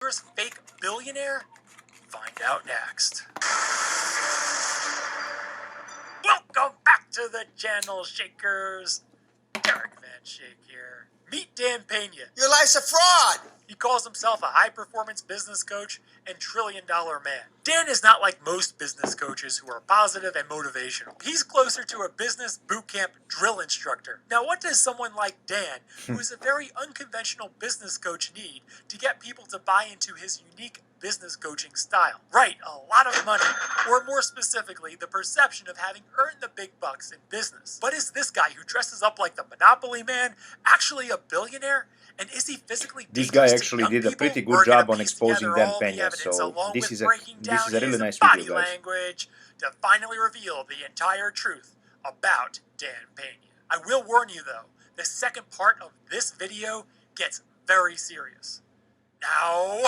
Here's fake billionaire? Find out next. Welcome back to the channel, Shakers. Derek Van Schaik here. Meet Dan Peña. Your life's a fraud! He calls himself a high-performance business coach and trillion-dollar man. Dan is not like most business coaches who are positive and motivational. He's closer to a business bootcamp drill instructor. Now, what does someone like Dan, who is a very unconventional business coach, need to get people to buy into his unique business coaching style? Right, a lot of money, or more specifically, the perception of having earned the big bucks in business. But is this guy who dresses up like the Monopoly man actually a billionaire? And is he physically This guy dangerous actually to young did a people? pretty We're good gonna job on piece exposing together Dan all the Peña, evidence so along this with is a breaking down really his nice body video, guys. language to finally reveal the entire truth about Dan Peña. I will warn you though, the second part of this video gets very serious. Now,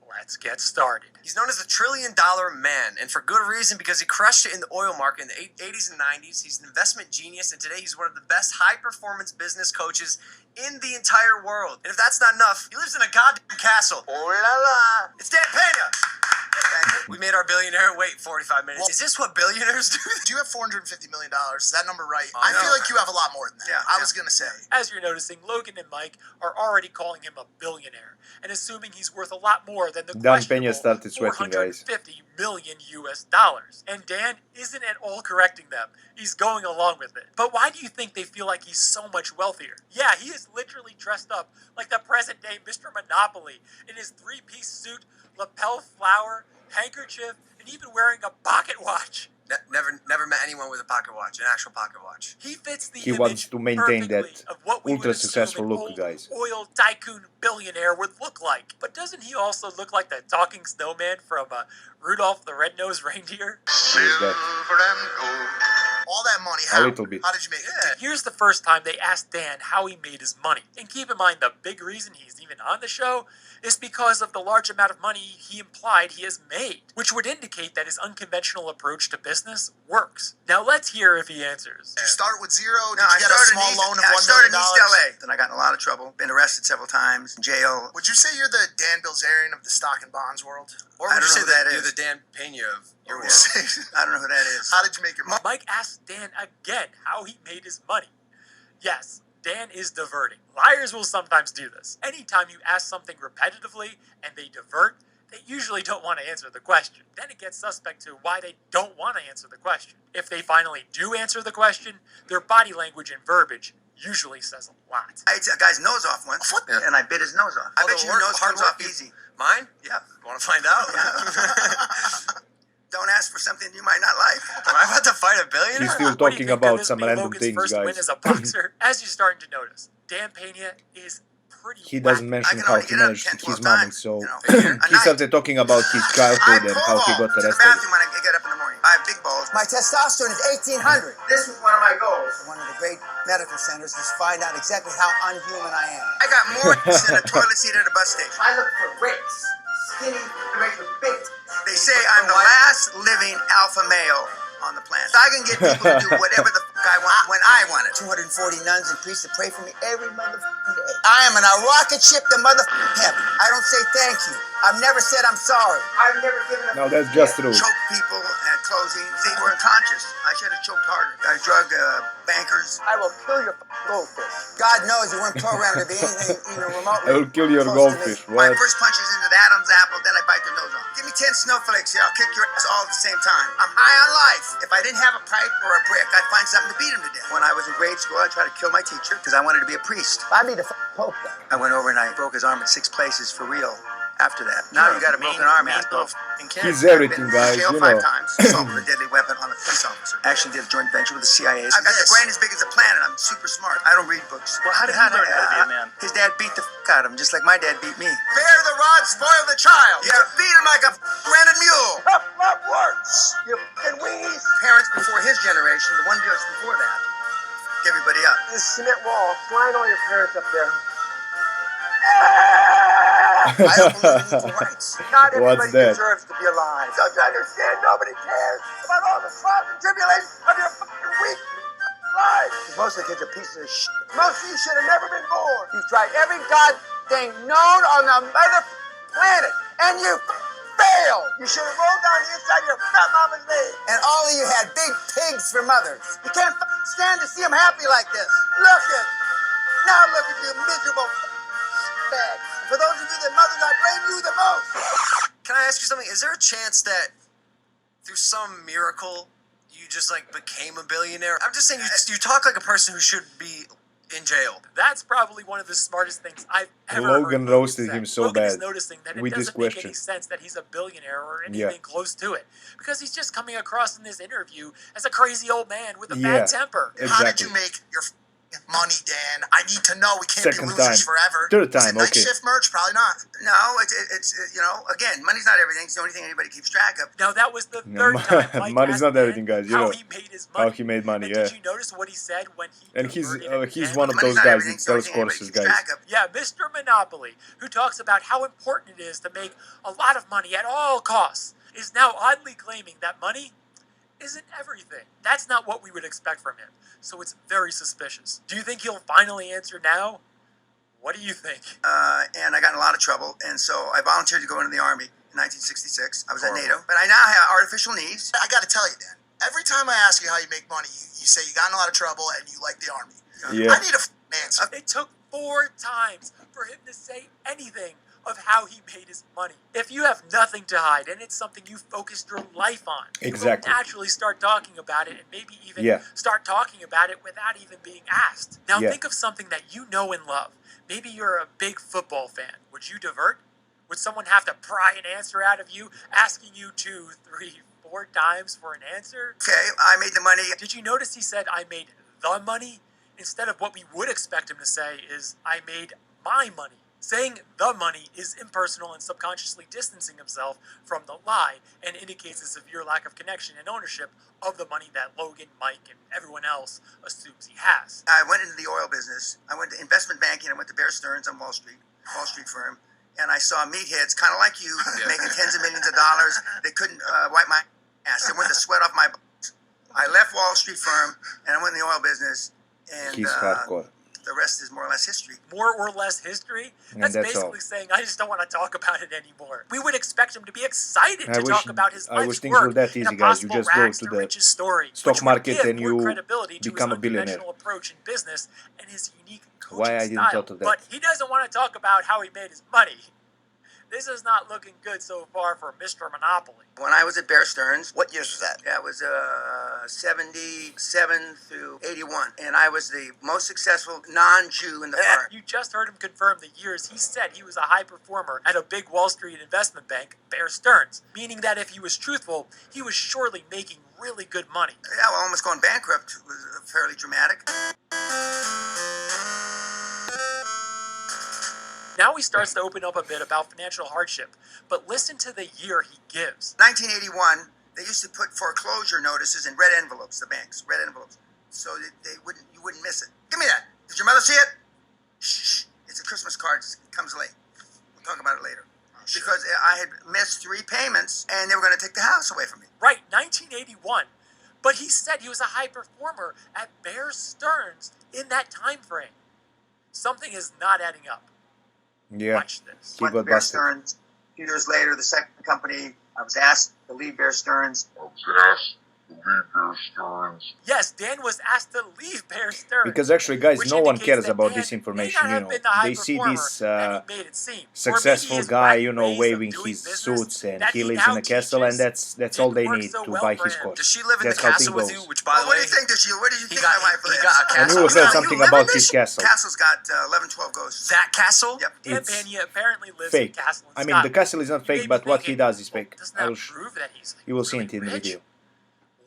let's get started. He's known as a trillion-dollar man, and for good reason, because he crushed it in the oil market in the 80s and 90s. He's an investment genius, and today he's one of the best high-performance business coaches in the entire world. And if that's not enough, he lives in a goddamn castle. Oh la la! It's Dan Peña! We made our billionaire wait 45 minutes. Well, is this what billionaires do? Do you have $450 million? Is that number right? Oh, I no. feel like you have a lot more than that. Yeah, I yeah. was going to say. As you're noticing, Logan and Mike are already calling him a billionaire and assuming he's worth a lot more than the Dan questionable Peña started sweating, guys. $450 million US. And Dan isn't at all correcting them. He's going along with it. But why do you think they feel like he's so much wealthier? Yeah, he is literally dressed up like the present-day Mr. Monopoly in his three-piece suit, lapel flower, handkerchief, and even wearing a pocket watch. Never met anyone with a pocket watch, an actual pocket watch. He fits the He image wants to maintain perfectly that of what we would ultra assume successful an look, old guys. oil tycoon billionaire would look like. But doesn't he also look like the talking snowman from Rudolph the Red-Nosed Reindeer? Who is that? All that money, A how? little bit. How did you make it? Here's the first time they asked Dan how he made his money. And keep in mind, the big reason he's even on the show is because of the large amount of money he implied he has made, which would indicate that his unconventional approach to business works. Now let's hear if he answers. Did you start with zero? No, Did you get a small loan of $1 million? I started in East LA. Then I got in a lot of trouble. Been arrested several times. In jail. Would you say you're the Dan Bilzerian of the stock and bonds world? Or I would don't you know say who that you're is. the Dan Peña of your world? I don't know who that is. How did you make your money? Mike asked Dan again how he made his money. Yes, Dan is diverting. Liars will sometimes do this. Anytime you ask something repetitively and they divert, they usually don't want to answer the question. Then it gets suspect to why they don't want to answer the question. If they finally do answer the question, their body language and verbiage usually says a lot. I ate a guy's nose off once, and I bit his nose off. I bet you your nose comes off easy. Mine? Yeah. Want to find out? Don't ask for something you might not like. Am I about to fight a billionaire? He's still What do you talking think about of some this being random Logan's things, first win guys. as a boxer? As you're starting to notice, Dan Peña is pretty He doesn't wacky. mention can how only he get up managed 10, his 12 money, times, so you know, a year, a he night. started talking about his childhood and how he got to the arrested. bathroom when I get up in the morning. I have big balls. My testosterone is 1800. This was one of my goals. One of the great medical centers to find out exactly how unhuman I am. I got more than a toilet seat at a bus station. I look for bricks, skinny, bricks with big. They say I'm the last living alpha male on the planet. I can get people to do whatever the fuck I want when I want it. 240 nuns and priests to pray for me every motherfucking day. I am in a rocket ship to motherfucking heaven. I don't say thank you. I've never said I'm sorry. I've never given a Now that's just true. Choke people at closing. They were unconscious. I should have choked harder. I drug bankers. I will kill your goldfish. God knows you weren't programmed to be anything even remotely. I will kill your close to goldfish. me. My What? first punch is into the Adam's apple, then I bite their nose off. Give me 10 snowflakes here, I'll kick your ass all at the same time. I'm high on life. If I didn't have a pipe or a brick, I'd find something to beat him to death. When I was in grade school, I tried to kill my teacher because I wanted to be a priest. I need the Pope. I went over and I broke his arm in 6 places for real. After that, now you got a broken arm, you have to go f***ing kill. He's everything, guys, Jail you 5 know. times. Assault with a deadly weapon on a police officer. Actually did a joint venture with the CIA. I've got the brain as big as a planet. I'm super smart. I don't read books. Well, how did he learn how to be a man? His dad beat the out of him, just like my dad beat me. Bear the rod, spoil the child. You beat him like a rented mule. That works. You fucking weenies. Parents before his generation, the one just before that, everybody up. This cement wall. Line all your parents up there. I don't believe in equal rights. Not What's everybody that? deserves to be alive. Don't you understand? Nobody cares about all the trials and tribulations of your fucking weak life. Most of the kids are pieces of shit. Most of you should have never been born. You've tried every goddamn known on the mother planet, and you failed. You should have rolled down the inside of your fat mama's leg. And all of you had big pigs for mothers. You can't stand to see them happy like this. Look at you, miserable bag. For those of you that mothers, I blame you the most. Can I ask you something? Is there a chance that through some miracle you just like became a billionaire? I'm just saying you talk like a person who should be in jail. That's probably one of the smartest things I've ever Logan heard roasted said. him so Logan is bad noticing that it with this doesn't make question. any sense that he's a billionaire or anything close to it. Because he's just coming across in this interview as a crazy old man with a bad temper. Exactly. How did you make your money, Dan? I need to know. We can't Second be losers time. forever. Third Is it time, night okay. shift merch? Probably not. No, it's again, money's not everything. It's the only thing anybody keeps track of. Now that was the No, third time Mike money's asked not Dan everything, guys, you how know. he made his money. How he made money, And yeah. did you notice what he said when he And he's converted it one of again? those Money's not guys everything. that It's the only sells thing anybody courses, keeps guys. track of. Yeah, Mr. Monopoly, who talks about how important it is to make a lot of money at all costs, is now oddly claiming that money isn't everything. That's not what we would expect from him. So it's very suspicious. Do you think he'll finally answer now? What do you think? And I got in a lot of trouble, and so I volunteered to go into the Army in 1966. I was at NATO, but I now have artificial knees. I got to tell you, Dan. Every time I ask you how you make money, you say you got in a lot of trouble and you like the Army. Yeah. I need a answer. It took 4 times for him to say anything of how he made his money. If you have nothing to hide and it's something you focused your life on, Exactly. you will naturally start talking about it and maybe even start talking about it without even being asked. Now think of something that you know and love. Maybe you're a big football fan. Would you divert? Would someone have to pry an answer out of you, asking you 2, 3, 4 times for an answer? Okay, I made the money. Did you notice he said, I made the money? Instead of what we would expect him to say is, I made my money. Saying the money is impersonal and subconsciously distancing himself from the lie and indicates a severe lack of connection and ownership of the money that Logan, Mike, and everyone else assumes he has. I went into the oil business. I went to investment banking. I went to Bear Stearns on Wall Street firm. And I saw meatheads, kind of like you, making tens of millions of dollars. They couldn't wipe my ass. They went to sweat off my butt. I left Wall Street firm, and I went in the oil business. And He's hardcore. the rest is more or less history. More or less history? And That's that's basically all. saying, I just don't want to talk about it anymore. We would expect him to be excited to talk about his I wish life's things work were that and easy, guys. You impossible just go rags to to the riches story, stock which would market give and more you credibility to become his a billionaire. unconventional approach in business and his unique coaching Why I didn't style. thought of that? But he doesn't want to talk about how he made his money. This is not looking good so far for Mr. Monopoly. When I was at Bear Stearns, what years was that? That was 77 through 81. And I was the most successful non-Jew in the firm. You just heard him confirm the years he said he was a high performer at a big Wall Street investment bank, Bear Stearns, meaning that if he was truthful, he was surely making really good money. Yeah, well, almost going bankrupt was fairly dramatic. Now he starts to open up a bit about financial hardship, but listen to the year he gives. 1981, they used to put foreclosure notices in red envelopes, the banks, red envelopes, so that you wouldn't miss it. Give me that. Did your mother see it? Shh. It's a Christmas card. It comes late. We'll talk about it later. Because I had missed 3 payments, and they were going to take the house away from me. Right, 1981. But he said he was a high performer at Bear Stearns in that time frame. Something is not adding up. Yeah, Watch this. he Went to got Bear busted. Stearns. A few years later, the second company, I was asked to leave Bear Stearns. Yes, Dan was asked to leave Bear Stearns. Because actually, guys, which no one indicates cares that about Dan this may information, not you have know. been the high They see performer this that he made it seem. Or maybe successful his guy, wacky you know, ways of waving doing his business suits, and that he lives now in a castle, and teaches that's all they didn't work need so to well buy for his him. course. Does she live in That's the how castle things with goes. you? Which, by the What way, do you think? What did you he think got my wife he lives? got a And castle. who said You something live in about this? his castle? Castle's got 11, 12 ghosts. That castle? Yep. Dan It's Peña apparently lives fake. in Castle in I mean, the Scotland. castle is not You may fake, be but what he thinking, does is well, fake. doesn't that prove that he's You will see really it in the rich? video.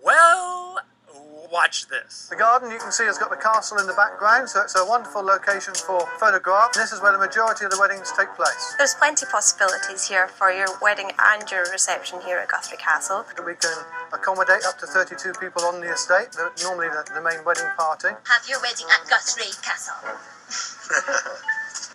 Well, watch this. The garden you can see has got the castle in the background, so it's a wonderful location for photographs. This is where the majority of the weddings take place. There's plenty of possibilities here for your wedding and your reception here at Guthrie Castle. We can accommodate up to 32 people on the estate, normally the main wedding party. Have your wedding at Guthrie Castle.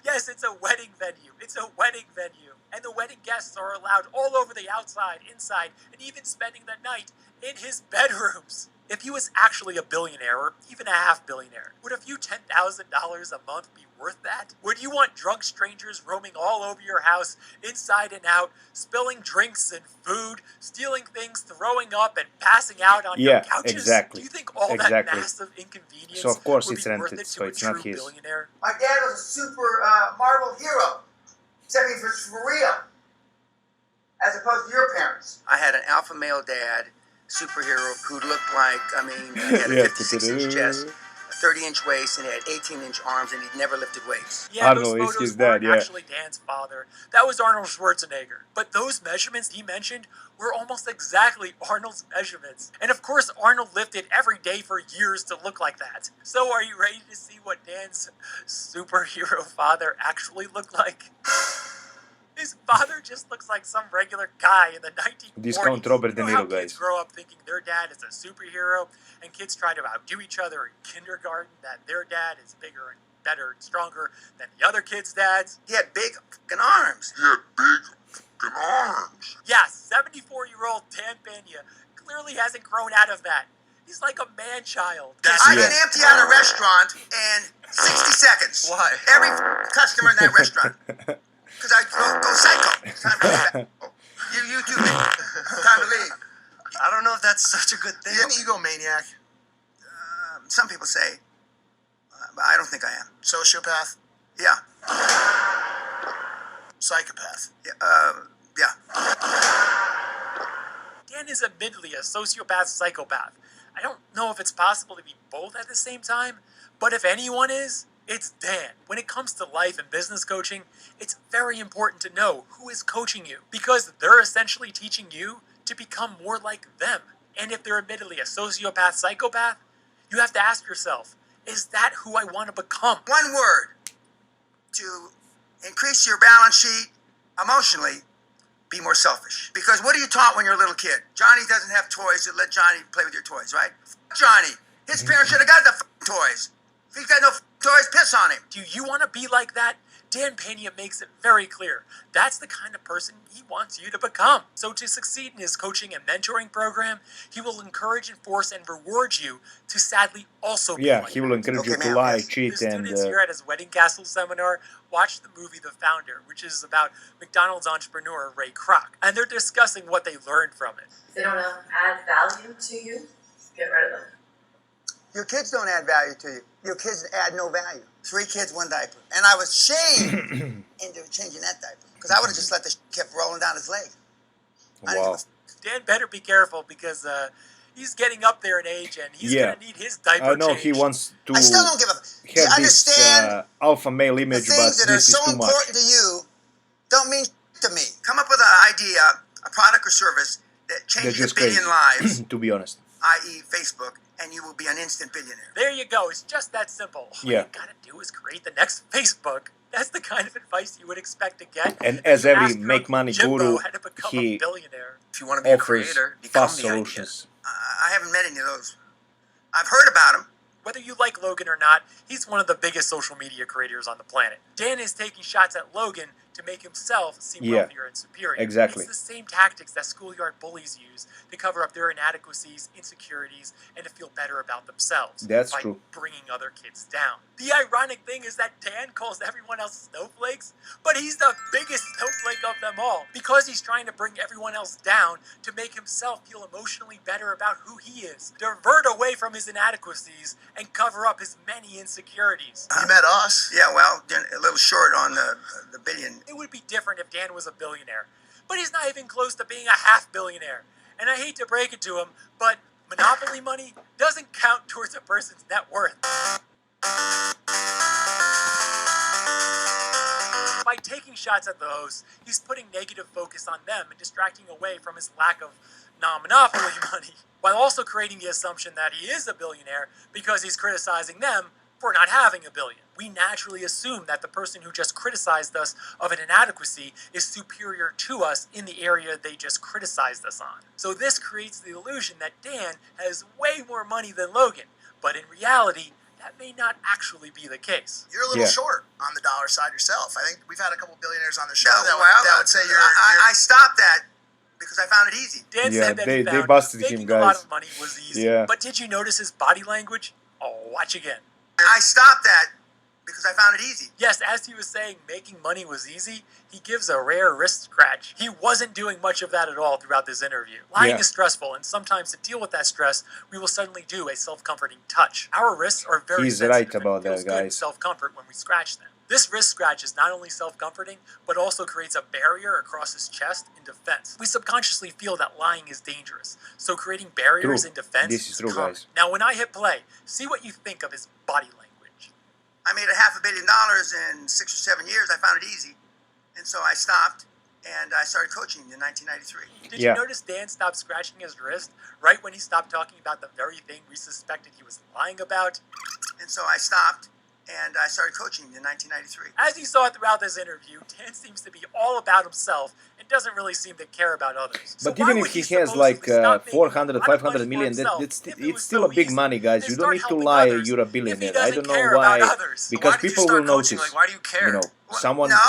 Yes, it's a wedding venue. It's a wedding venue. And the wedding guests are allowed all over the outside, inside, and even spending the night in his bedrooms. If he was actually a billionaire or even a half billionaire, would a few $10,000 a month be worth that? Would you want drunk strangers roaming all over your house, inside and out, spilling drinks and food, stealing things, throwing up, and passing out on your couches? Exactly. Do you think all that massive inconvenience So of course would it's be worth rented, it so to a it's not true his. billionaire? My dad was a super Marvel hero, except he was for real, as opposed to your parents. I had an alpha male dad, superhero, who looked like, he had a 56-inch chest, a 30-inch waist, and he had 18-inch arms, and he'd never lifted weights. Yeah, those Arnold is photos his dad, weren't actually Dan's father. That was Arnold Schwarzenegger. But those measurements he mentioned were almost exactly Arnold's measurements. And of course, Arnold lifted every day for years to look like that. So are you ready to see what Dan's superhero father actually looked like? His father just looks like some regular guy in the 1940s. Discount Robert De You know how Niro, kids guys. grow up thinking their dad is a superhero, and kids try to outdo each other in kindergarten, that their dad is bigger and better and stronger than the other kids' dads. He had big fucking arms. Yeah, 74-year-old Dan Peña clearly hasn't grown out of that. He's like a man-child. I can empty out a restaurant in 60 seconds. Why? Every customer in that restaurant. Because I go psycho. It's time to leave. You too. Time to leave. I don't know if that's such a good thing. You're an egomaniac, Some people say, but I don't think I am. sociopath, Yeah. psychopath. Yeah. Dan is admittedly a sociopath psychopath. I don't know if it's possible to be both at the same time, but if anyone is, it's Dan. When it comes to life and business coaching, it's very important to know who is coaching you, because they're essentially teaching you to become more like them. And if they're admittedly a sociopath psychopath, you have to ask yourself, is that who I want to become? One word to increase your balance sheet emotionally. Be more selfish. Because what are you taught when you're a little kid? Johnny doesn't have toys, so let Johnny play with your toys, right? Johnny. His parents should have got the toys. If he's got no toys, piss on him. Do you want to be like that? Dan Peña makes it very clear. That's the kind of person he wants you to become. So to succeed in his coaching and mentoring program, he will encourage, enforce, and reward you to sadly also be like He will that. encourage you Okay, to man, lie, yes. cheat, The and students here at his Wedding Castle seminar watched the movie The Founder, which is about McDonald's entrepreneur Ray Kroc, and they're discussing what they learned from it. If they don't add value to you, get rid of them. Your kids don't add value to you. Your kids add no value. 3 kids, 1 diaper. And I was shamed into changing that diaper. Because I would have just let the kept rolling down his leg. wow. Dan better be careful because he's getting up there in age and he's going to need his diaper I know changed. he wants to I still don't give a... You have this understand alpha male the image, but things that are this is so too much. important to you don't mean to me. Come up with an idea, a product or service that They're changes a just billion crazy, lives, to be honest. i.e. Facebook, and you will be an instant billionaire. There you go. It's just that simple. All you gotta do is create the next Facebook. That's the kind of advice you would expect to get. And if as you every asked make money Jimbo guru, how to become he a billionaire. If you want to be a offers creator, become fast the idea. solutions. I haven't met any of those. I've heard about them. Whether you like Logan or not, he's one of the biggest social media creators on the planet. Dan is taking shots at Logan to make himself seem wealthier and superior. Exactly. It's the same tactics that schoolyard bullies use to cover up their inadequacies, insecurities, and to feel better about themselves. That's by true. bringing other kids down. The ironic thing is that Dan calls everyone else snowflakes, but he's the biggest snowflake of them all because he's trying to bring everyone else down to make himself feel emotionally better about who he is, divert away from his inadequacies, and cover up his many insecurities. You met us. Yeah, well, a little short on the billion. It would be different if Dan was a billionaire, but he's not even close to being a half billionaire. And I hate to break it to him, but monopoly money doesn't count towards a person's net worth. By taking shots at the hosts, he's putting negative focus on them and distracting away from his lack of non-monopoly money, while also creating the assumption that he is a billionaire because he's criticizing them for not having a billion. We naturally assume that the person who just criticized us of an inadequacy is superior to us in the area they just criticized us on. So this creates the illusion that Dan has way more money than Logan, but in reality, that may not actually be the case. You're a little short on the dollar side yourself. I think we've had a couple billionaires on the show No, that well, would say you're I stopped that because because I found it easy. Dan Yeah, said that they he found busted him, making a lot guys. of money was easy. Yeah. But did you notice his body language? Oh, watch again. I stopped that because I found it easy. Yes, as he was saying making money was easy, he gives a rare wrist scratch. He wasn't doing much of that at all throughout this interview. Lying Yeah. is stressful, and sometimes to deal with that stress, we will suddenly do a self-comforting touch. Our wrists are very He's sensitive right and about feels that, good guys. self-comfort when we scratch them. This wrist scratch is not only self-comforting, but also creates a barrier across his chest in defense. We subconsciously feel that lying is dangerous, so creating barriers True. in defense This is true, common. guys. Now, when I hit play, see what you think of his body language. I made $500 million in 6 or 7 years. I found it easy. And so I stopped and I started coaching in 1993. Did Yeah. you notice Dan stopped scratching his wrist right when he stopped talking about the very thing we suspected he was lying about? And so I stopped and I started coaching in 1993. As you saw throughout this interview, Dan seems to be all about himself and doesn't really seem to care about others. So But why even would if he supposedly has like stop making 400, a lot of 500 money for million, himself it's if it was still so a big easy, money, guys. and You start don't need to helping lie others you're a if he billionaire. I doesn't don't know care about why, others? because Why did you people start will coaching? notice. Like, why do you care? You know,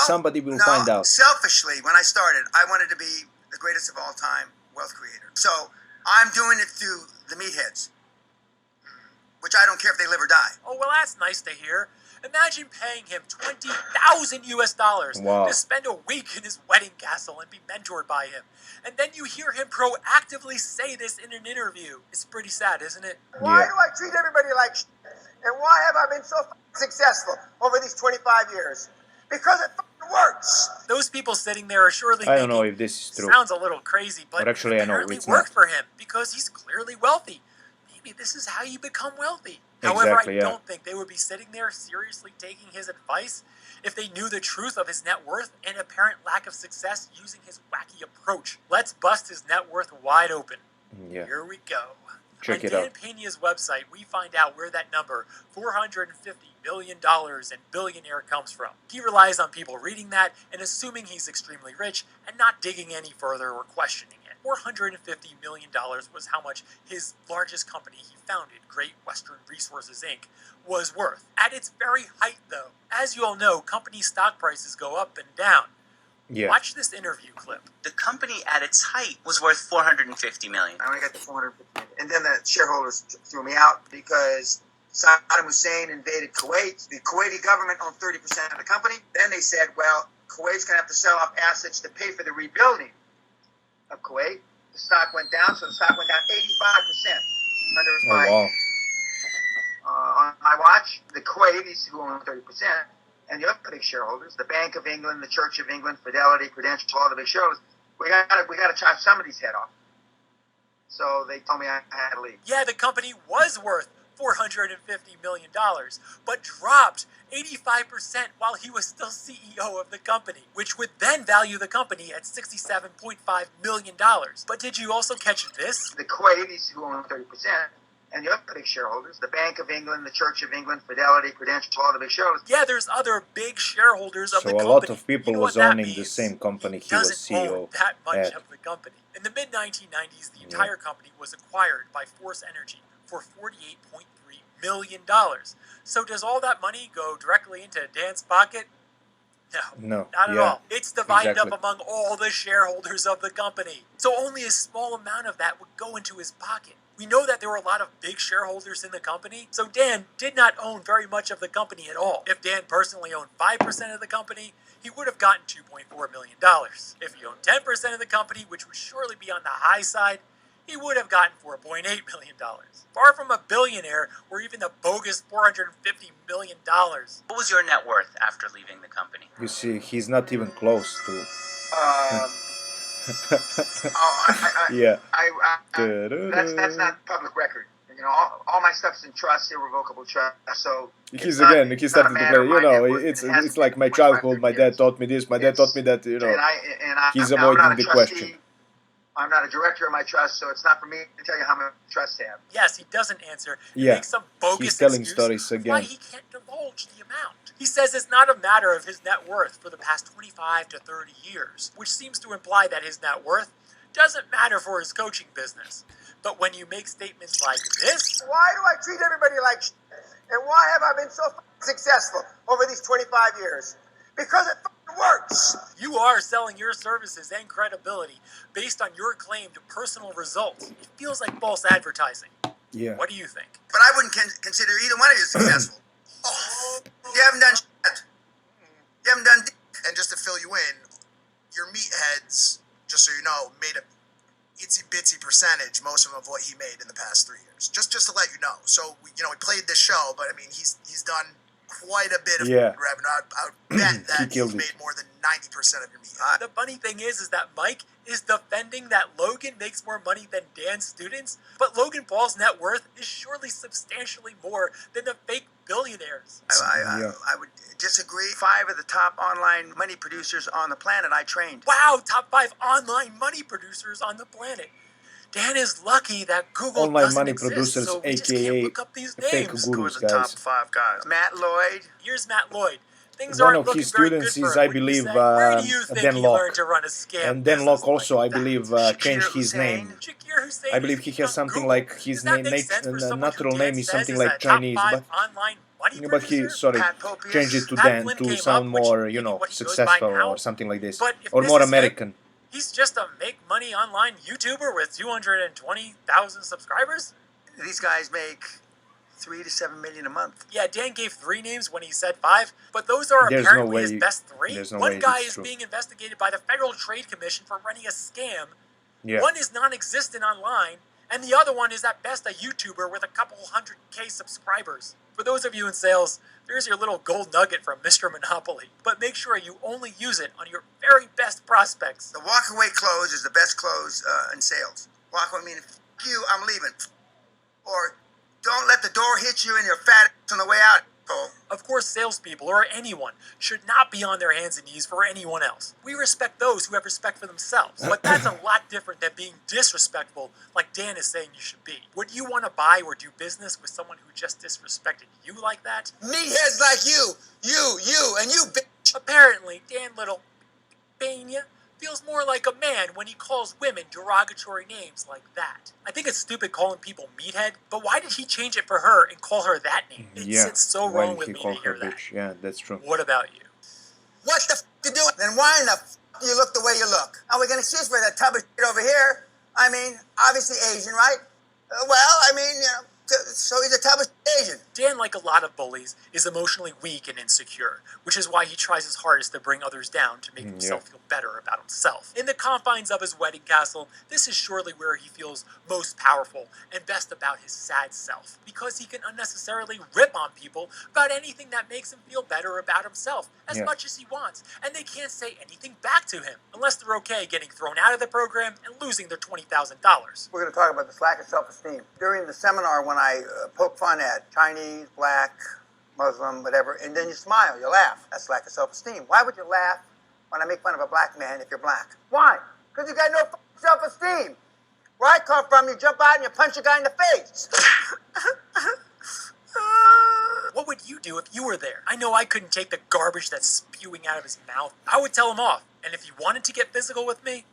somebody will no, find out. Selfishly, when I started, I wanted to be the greatest of all time wealth creator. So I'm doing it through the meatheads, which I don't care if they live or die. Oh, well, that's nice to hear. Imagine paying him $20,000 Wow. to spend a week in his wedding castle and be mentored by him. And then you hear him proactively say this in an interview. It's pretty sad, isn't it? Why Yeah. do I treat everybody like shit? And why have I been so successful over these 25 years? Because it works. Those people sitting there are surely I don't thinking, know if this is true. sounds a little crazy, but Or actually, I know apparently it's worked not. for him because he's clearly wealthy. Maybe this is how you become wealthy. However, Exactly, I yeah. don't think they would be sitting there seriously taking his advice if they knew the truth of his net worth and apparent lack of success using his wacky approach. Let's bust his net worth wide open. Yeah. Here we go. Check On it Dan out. Peña's website, we find out where that number, $450 million in Billionaire, comes from. He relies on people reading that and assuming he's extremely rich and not digging any further or questioning it. $450 million was how much his largest company he founded, Great Western Resources, Inc., was worth. At its very height, though, as you all know, company stock prices go up and down. Yeah. Watch this interview clip. The company at its height was worth $450 million. I only got the 450 million. And then the shareholders threw me out because Saddam Hussein invaded Kuwait. The Kuwaiti government owned 30% of the company. Then they said, well, Kuwait's going to have to sell off assets to pay for the rebuilding of Kuwait. The stock went down, so the stock went down 85% under Oh, wow. on my watch. The Kuwaitis, who own 30%, and the other big shareholders, the Bank of England, the Church of England, Fidelity, Prudential, all the big shareholders, we got to chop somebody's head off. So they told me I had to leave. Yeah, the company was worth $450 million, but dropped 85% while he was still CEO of the company, which would then value the company at $67.5 million. But did you also catch this? The Kuwaitis, who own 30%, and the other big shareholders, the Bank of England, the Church of England, Fidelity, Prudential, all the big shareholders. Yeah, there's other big shareholders of So the a company. lot of people You know was what that owning the means? same company he doesn't was CEO own that much at. of the company. In the mid-1990s, the entire company was acquired by Force Energy for $48.3 million. So does all that money go directly into Dan's pocket? No, Not at yeah, all. It's divided exactly. up among all the shareholders of the company. So only a small amount of that would go into his pocket. We know that there were a lot of big shareholders in the company, so Dan did not own very much of the company at all. If Dan personally owned 5% of the company, he would have gotten $2.4 million. If he owned 10% of the company, which would surely be on the high side, he would have gotten $4.8 million. Far from a billionaire or even the bogus $450 million. What was your net worth after leaving the company? You see, he's not even close to. Yeah. That's not public record. You know, all my stuff's in trust, irrevocable trust. So He's it's not- again. He it's not a started to matter play. of You my know, net worth. it's It hasn't it's like been my 25, childhood. My 30 dad years. taught me this. My dad taught me that. You know, he's I'm avoiding not a the trustee. question. I'm not a director of my trust, so it's not for me to tell you how much trust I have. Yes, he doesn't answer. He Yeah, makes some bogus he's telling excuse stories why again. he can't divulge the amount. He says it's not a matter of his net worth for the past 25 to 30 years, which seems to imply that his net worth doesn't matter for his coaching business. But when you make statements like this, Why do I treat everybody like shit? And why have I been so successful over these 25 years? Because it works. You are selling your services and credibility based on your claim to personal results. It feels like false advertising. Yeah. What do you think? But I wouldn't consider either one of you successful. Oh, you haven't done shit. You haven't done. And just to fill you in, your meatheads, just so you know, made a itsy bitsy percentage, most of what he made in the past 3 years. Just to let you know. So we played this show, but I mean he's done quite a bit of revenue. I would bet that he's made more than 90% of your meatheads. The funny thing is that Mike is defending that Logan makes more money than Dan's students, but Logan Paul's net worth is surely substantially more than the fake billionaires. I would disagree. 5 of the top online money producers on the planet I trained. Wow, top 5 online money producers on the planet. Dan is lucky that Google Online doesn't money exist, producers, so we just aka can't look up these fake names. gurus, Who are the top guys. 5 guys? Matt Lloyd. Here's Matt Lloyd. Things One aren't of looking his very students good for is, him. I What do you believe, say? Where do you think Dan he Locke. learned to run a scam And Dan business Locke also, like I that? believe, changed his Hussein. name. Shakir Hussein I believe is he has on something Google. like his Does that make sense for someone natural who Dan name is says something is like a top Chinese, 5 but online money but he producer? Pat Popius. changed it to Pat Dan Flynn to came sound up, which more, may be what he goes successful by now. or something like this, But if or this more is him, American. he's just a make money online YouTuber with 220,000 subscribers? These guys make $3 to $7 million a month. Yeah, Dan gave 3 names when he said 5, but those are There's no apparently his way- best 3. there's no One way guy it's is true. being investigated by the Federal Trade Commission for running a scam. Yeah. One is non-existent online, and the other one is at best a YouTuber with a couple 100K subscribers. For those of you in sales, there's your little gold nugget from Mr. Monopoly. But make sure you only use it on your very best prospects. The walkaway close is the best close in sales. Walkaway meaning, F you, I'm leaving. Or don't let the door hit you and you're fat on the way out. Cole. Of course, salespeople, or anyone, should not be on their hands and knees for anyone else. We respect those who have respect for themselves. But that's a lot different than being disrespectful like Dan is saying you should be. Would you want to buy or do business with someone who just disrespected you like that? Meatheads like you, and you, bitch. Apparently, Dan Little Peña feels more like a man when he calls women derogatory names like that. I think it's stupid calling people meathead, but why did he change it for her and call her that name? It sits so why wrong did with he me call to her hear that. bitch? Yeah, that's true. What about you? What the f you doing? Then why in the f you look the way you look? Are we gonna excuse for that tub of shit over here? I mean, obviously Asian, right? Well, I mean, so he's a tub of Asian. Dan, like a lot of bullies, is emotionally weak and insecure, which is why he tries his hardest to bring others down to make himself feel better about himself. In the confines of his wedding castle, this is surely where he feels most powerful and best about his sad self, because he can unnecessarily rip on people about anything that makes him feel better about himself, as much as he wants, and they can't say anything back to him, unless they're okay getting thrown out of the program and losing their $20,000. We're going to talk about this lack of self-esteem. During the seminar, when I poke fun at Chinese, black, Muslim, whatever, and then you smile, you laugh. That's lack of self-esteem. Why would you laugh when I make fun of a black man if you're black? Why? Because you got no self-esteem. Where I come from, you jump out and you punch a guy in the face. What would you do if you were there? I know I couldn't take the garbage that's spewing out of his mouth. I would tell him off. And if he wanted to get physical with me,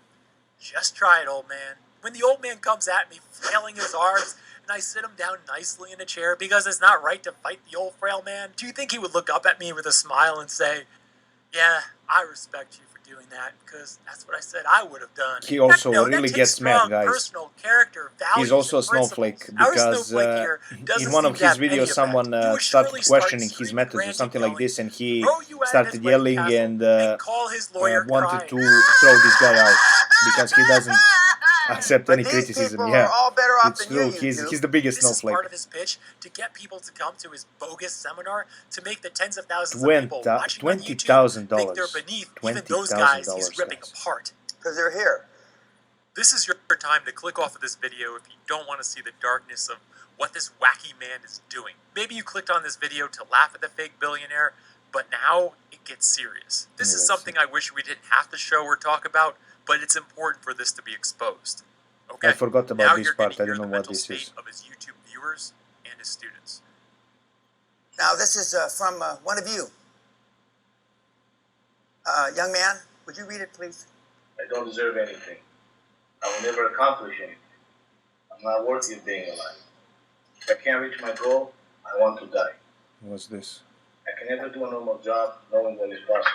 just try it, old man. When the old man comes at me, flailing his arms, and I sit him down nicely in a chair because it's not right to fight the old frail man, do you think he would look up at me with a smile and say, yeah, I respect you for doing that, because that's what I said I would have done? He also No, really that takes gets mad, strong guys. personal character, He's values, also a and principles. snowflake Our because snowflake here doesn't in one of seem to his have any videos of that. someone He would started surely start questioning his screaming, methods or ranting, something like yelling, this, and he throw you out of started his yelling wedding and castle, call his lawyer wanted crying. to throw this guy out because he doesn't accept any These criticism. people Yeah, are all better off it's than you, true. you two. He's the biggest This is snowflake. part of his pitch to get people to come to his bogus seminar to make the tens of thousands of people watching on YouTube $20,000. think they're beneath even those guys he's ripping guys. apart. Because they're here. This is your time to click off of this video if you don't want to see the darkness of what this wacky man is doing. Maybe you clicked on this video to laugh at the fake billionaire, but now it gets serious. This is something I wish we didn't have to show or talk about, but it's important for this to be exposed. Okay, I forgot about now this you're part. gonna I hear don't know the what mental this state is. of his YouTube viewers and his students. Now, this is from one of you. Young man, would you read it, please? I don't deserve anything. I will never accomplish anything. I'm not worthy of being alive. If I can't reach my goal, I want to die. What's this? I can never do a normal job knowing what is possible.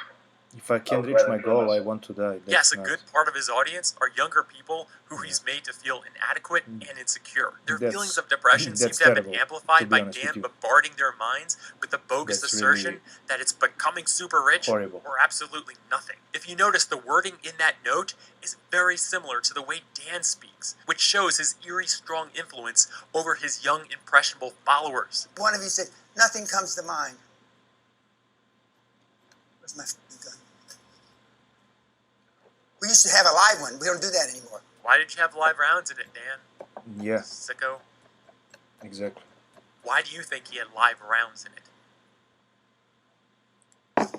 If I can reach my goal, I want to die. Yes, a not- good part of his audience are younger people who he's made to feel inadequate and insecure. Their That's- feelings of depression seem that's to have been terrible, to amplified be by honest with Dan you. bombarding their minds with the bogus That's assertion really that it's becoming super rich horrible. or absolutely nothing. If you notice, the wording in that note is very similar to the way Dan speaks, which shows his eerie strong influence over his young, impressionable followers. One of you said, nothing comes to mind. Where's my f***ing gun? We used to have a live one. We don't do that anymore. Why did you have live rounds in it, Dan? Yeah, Sicko. exactly. Why do you think he had live rounds in it?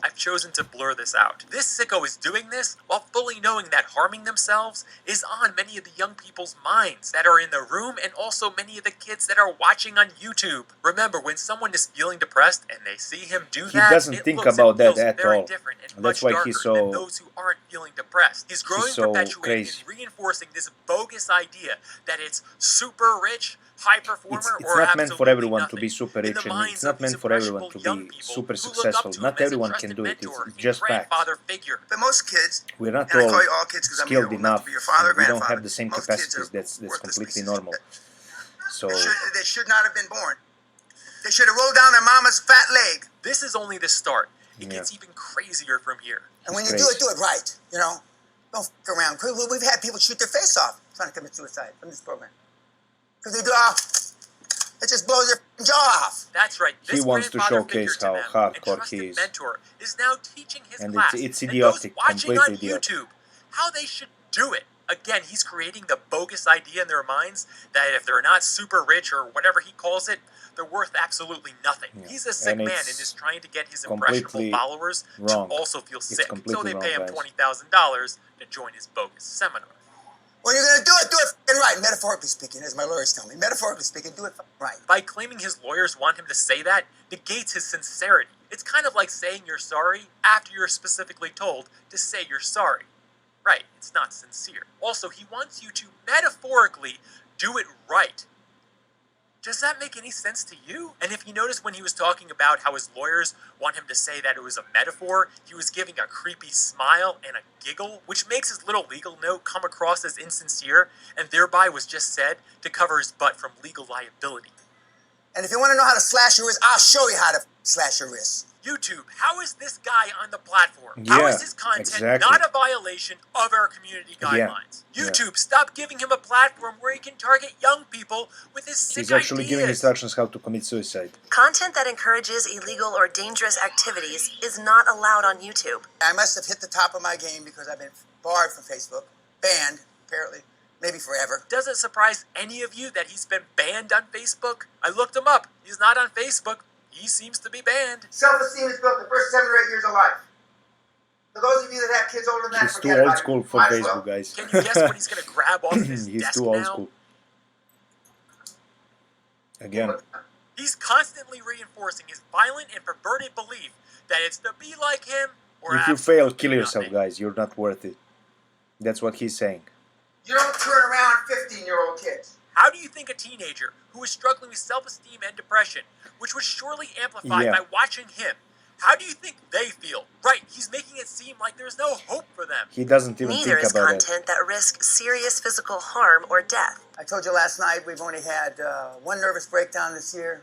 I've chosen to blur this out. This sicko is doing this while fully knowing that harming themselves is on many of the young people's minds that are in the room and also many of the kids that are watching on YouTube. Remember, when someone is feeling depressed and they see him do He that, doesn't it think looks and about that feels at very all. different and That's much why he's darker than so- those who aren't feeling depressed. He's growing, so perpetuating, crazy. and reinforcing this bogus idea that it's super rich, high performer, It's or not meant for absolutely everyone nothing. to be super In rich, the and minds it's of not these meant for everyone to impressionable young be people super who look up successful. to him Not as a everyone trusted can do it. mentor It's and just facts. grandfather figure. But most kids, We're not and I all call you all kids because I'm skilled either old enough enough. to be your father or We don't grandfather. have the same Most kids capacities. are That's worthless completely pieces of normal. shit. So They should not have been born. They should have rolled down their mama's fat leg. This is only the start. It Yeah. gets even crazier from here. And when It's you crazy. do it right. You know, don't f around. We've had people shoot their face off trying to commit suicide from this program because they do. It just blows their f***ing jaw off. That's right. He This wants to grandfather showcase figure to how them and hardcore trusted he is. mentor is now teaching his And class it's and idiotic, those watching completely on idiotic. YouTube how they should do it. Again, he's creating the bogus idea in their minds that if they're not super rich or whatever he calls it, they're worth absolutely nothing. Yeah. He's a sick And man it's and is trying to get his completely impressionable followers wrong. to also feel sick. So completely they pay wrong, him guys. $20,000 to join his bogus seminar. When you're gonna do it f***ing right. Metaphorically speaking, as my lawyers tell me. Metaphorically speaking, do it f***ing right. By claiming his lawyers want him to say that, negates his sincerity. It's kind of like saying you're sorry after you're specifically told to say you're sorry. Right, it's not sincere. Also, he wants you to metaphorically do it right. Does that make any sense to you? And if you notice when he was talking about how his lawyers want him to say that it was a metaphor, he was giving a creepy smile and a giggle, which makes his little legal note come across as insincere, and thereby was just said to cover his butt from legal liability. And if you want to know how to slash your wrist, I'll show you how to slash your wrist. YouTube, how is this guy on the platform? How Yeah, is his content exactly. not a violation of our community guidelines? Yeah. YouTube, stop giving him a platform where he can target young people with his sick he's actually giving ideas. instructions how to commit suicide. Content that encourages illegal or dangerous activities is not allowed on YouTube. I must have hit the top of my game because I've been barred from Facebook, banned, apparently, maybe forever. Does it surprise any of you that he's been banned on Facebook? I looked him up. He's not on Facebook. He seems to be banned. Self-esteem is built the first 7 or 8 years of life. For those of you that have kids older than that, He's too forget old about it. school for Might as well. Facebook, guys. Can you guess what he's going to grab off of his He's desk too old now? school. Again, He's constantly reinforcing his violent and perverted belief that it's to be like him or if you fail, absolutely kill yourself, nothing. guys. You're not worth it. That's what he's saying. You don't turn around 15-year-old kids. How do you think a teenager who is struggling with self-esteem and depression, which was surely amplified Yeah. by watching him, how do you think they feel? Right, he's making it seem like there's no hope for them. He doesn't even Neither think is about it. content that risks serious physical harm or death. I told you last night we've only had 1 nervous breakdown this year.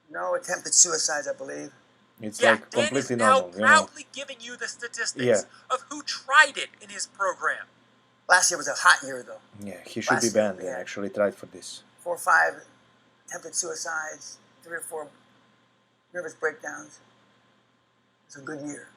No attempted suicides, I believe. It's Yeah, like Dan is completely now normal, you know. proudly giving you the statistics Yeah. of who tried it in his program. Last year was a hot year, though. Yeah, he should be Last year, banned. They yeah. actually tried for this. 4 or 5 attempted suicides, 3 or 4 nervous breakdowns. It's a good year.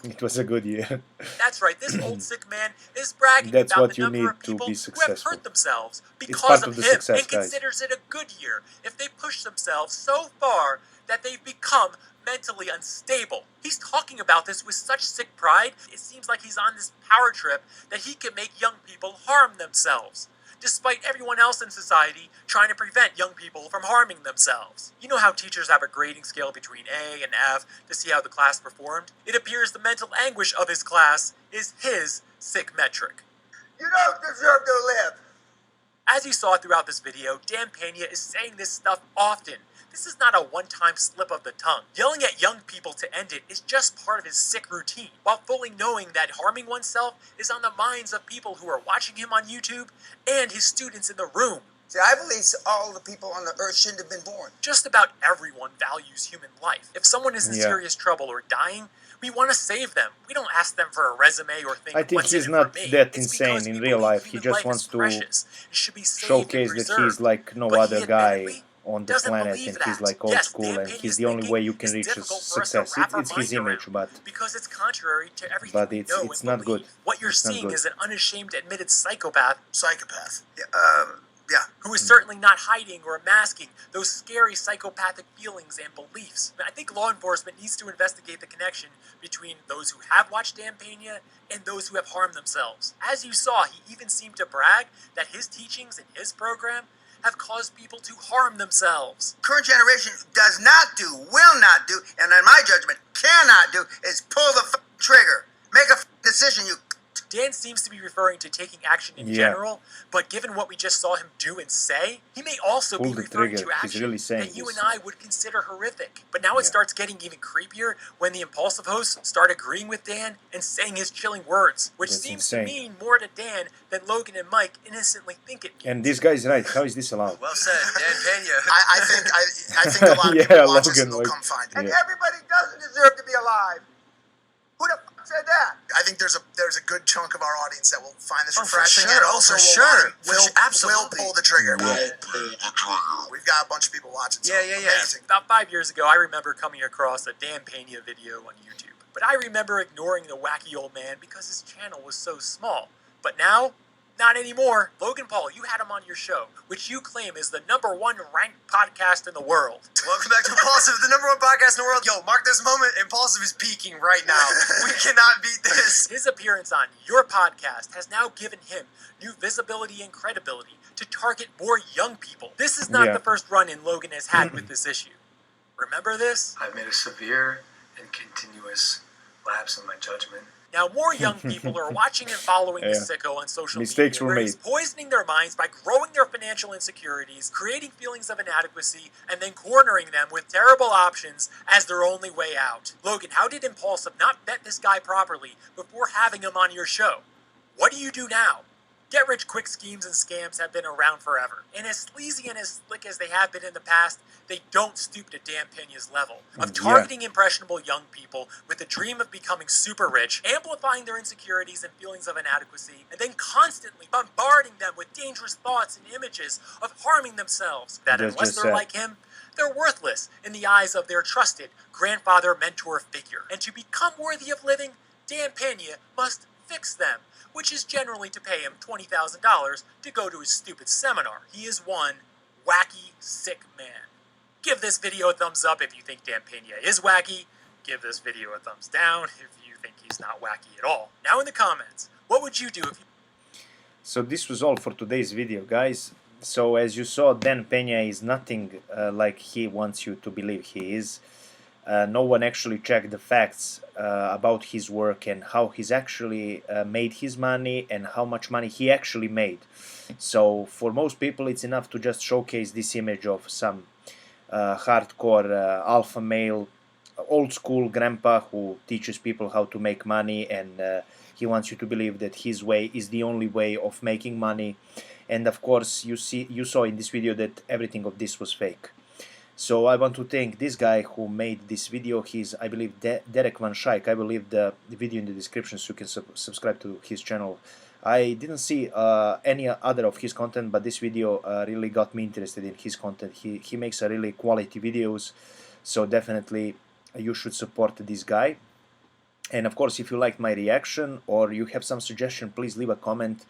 It was a good year. That's right, this old sick man is bragging That's about what the you number need of to people be who have successful. hurt themselves because part of of the him success, and guys. considers it a good year if they push themselves so far that they've become mentally unstable. He's talking about this with such sick pride, it seems like he's on this power trip that he can make young people harm themselves, despite everyone else in society trying to prevent young people from harming themselves. You know how teachers have a grading scale between A and F to see how the class performed? It appears the mental anguish of his class is his sick metric. You don't deserve to live. As you saw throughout this video, Dan Peña is saying this stuff often. This is not a one-time slip of the tongue. Yelling at young people to end it is just part of his sick routine, while fully knowing that harming oneself is on the minds of people who are watching him on YouTube and his students in the room. See, I believe all the people on the earth shouldn't have been born. Just about everyone values human life. If someone is in serious trouble or dying, we want to save them. We don't ask them for a resume or think, I think what's he's in it not for me? that It's insane because in we real believe life. He human just life wants is to precious. It should be saved showcase and that preserved. he's like no But he other guy admittedly on the doesn't planet, believe and that. he's like old Yes, school, Dan and Peña's he's the only thinking way you is can reach difficult for us to success. wrap our It's his mind image, around, but because it's contrary to everything we it's know it's and not good. believe. What you're It's not seeing good. is an unashamed, admitted psychopath Yeah. who is certainly not hiding or masking those scary psychopathic feelings and beliefs. I think law enforcement needs to investigate the connection between those who have watched Dan Peña and those who have harmed themselves. As you saw, he even seemed to brag that his teachings and his program have caused people to harm themselves. Current generation does not do, will not do, and in my judgment, cannot do, is pull the trigger. Make a decision, you. Dan seems to be referring to taking action in general, but given what we just saw him do and say, he may also Pull be the referring trigger. to He's action really saying that you this. and I would consider horrific. But now it starts getting even creepier when the impulsive hosts start agreeing with Dan and saying his chilling words, which That's seems insane. to mean more to Dan than Logan and Mike innocently think it means. And this guy's right. How is this allowed? Well said, Dan Peña. I think a lot of Yeah, people watch this Logan, and they'll like- come find it. And Yeah. everybody doesn't deserve to be alive. Who the fuck said that? I think there's a good chunk of our audience that will find this Oh, for refreshing sure. and Oh, also for will sure. want to- For sure. Absolutely. will pull the trigger. Yeah. We've got a bunch of people watching. So Yeah. amazing. About 5 years ago, I remember coming across a Dan Peña video on YouTube. But I remember ignoring the wacky old man because his channel was so small. But now, not anymore. Logan Paul, you had him on your show, which you claim is the #1 ranked podcast in the world. Welcome back to Impulsive, the #1 podcast in the world. Yo, mark this moment. Impulsive is peaking right now. We cannot beat this. His appearance on your podcast has now given him new visibility and credibility to target more young people. This is not the first run-in Logan has had with this issue. Remember this? I've made a severe and continuous lapse in my judgment. Now, more young people are watching and following the sicko on social Mistakes media, were where he's made. poisoning their minds by growing their financial insecurities, creating feelings of inadequacy, and then cornering them with terrible options as their only way out. Logan, how did Impulsive not vet this guy properly before having him on your show? What do you do now? Get-rich-quick schemes and scams have been around forever. And as sleazy and as slick as they have been in the past, they don't stoop to Dan Peña's level of targeting impressionable young people with the dream of becoming super rich, amplifying their insecurities and feelings of inadequacy, and then constantly bombarding them with dangerous thoughts and images of harming themselves. That unless they're like him, they're worthless in the eyes of their trusted grandfather mentor figure. And to become worthy of living, Dan Peña must fix them, which is generally to pay him $20,000 to go to his stupid seminar. He is one wacky, sick man. Give this video a thumbs up if you think Dan Peña is wacky. Give this video a thumbs down if you think he's not wacky at all. Now in the comments, what would you do if you... So this was all for today's video, guys. So as you saw, Dan Peña is nothing like he wants you to believe he is. No one actually checked the facts about his work and how he's actually made his money and how much money he actually made. So for most people it's enough to just showcase this image of some hardcore alpha male, old school grandpa who teaches people how to make money, and he wants you to believe that his way is the only way of making money. And of course you saw in this video that everything of this was fake. So I want to thank this guy who made this video. He's, I believe, Derek Van Schaik. I will leave the video in the description so you can subscribe to his channel. I didn't see any other of his content, but this video really got me interested in his content. He makes a really quality videos, so definitely you should support this guy. And of course, if you liked my reaction or you have some suggestion, please leave a comment,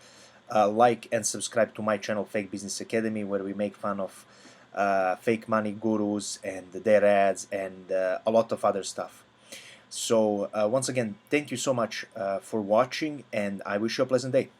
like and subscribe to my channel Fake Business Academy, where we make fun of fake money gurus and their ads and a lot of other stuff. So once again, thank you so much for watching, and I wish you a pleasant day.